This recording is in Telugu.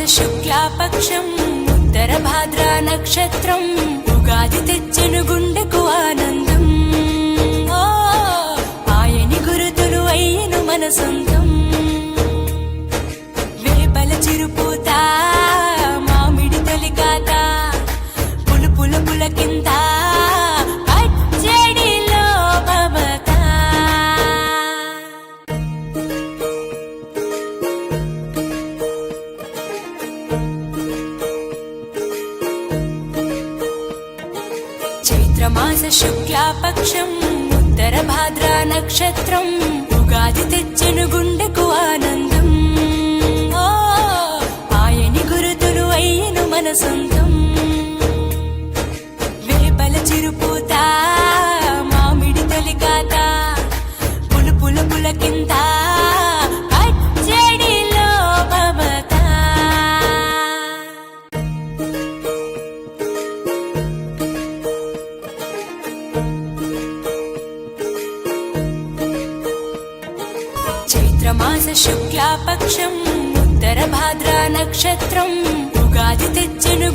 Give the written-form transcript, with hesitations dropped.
శుక్లాపక్షం ఉత్తర భాద్ర నక్షత్రం ఉగాది తెచ్చెను గుండెకు ఆనందం. ఆయని గురుతులు అయ్యను మన సొంతం. వేపల చిరుపూత మామిడి తొలికాత పులుపుల పులకింత పచ్చడిలో భవత. చైత్రమాస శుక్లాపక్షం ఉత్తర భాద్ర నక్షత్రం ఉగాది తెచ్చెను గుండెకు ఆనందం. ఆయని గురుతులు అయ్యను మన సొంతం. వేపల చిరుపూత మామిడి తొలికాత పులుపుల పులకింత పచ్చడిలో భవత. చైత్రమాస శుక్లాపక్షం ఉత్తర భాద్ర నక్షత్రం ఉగాది తెచ్చెను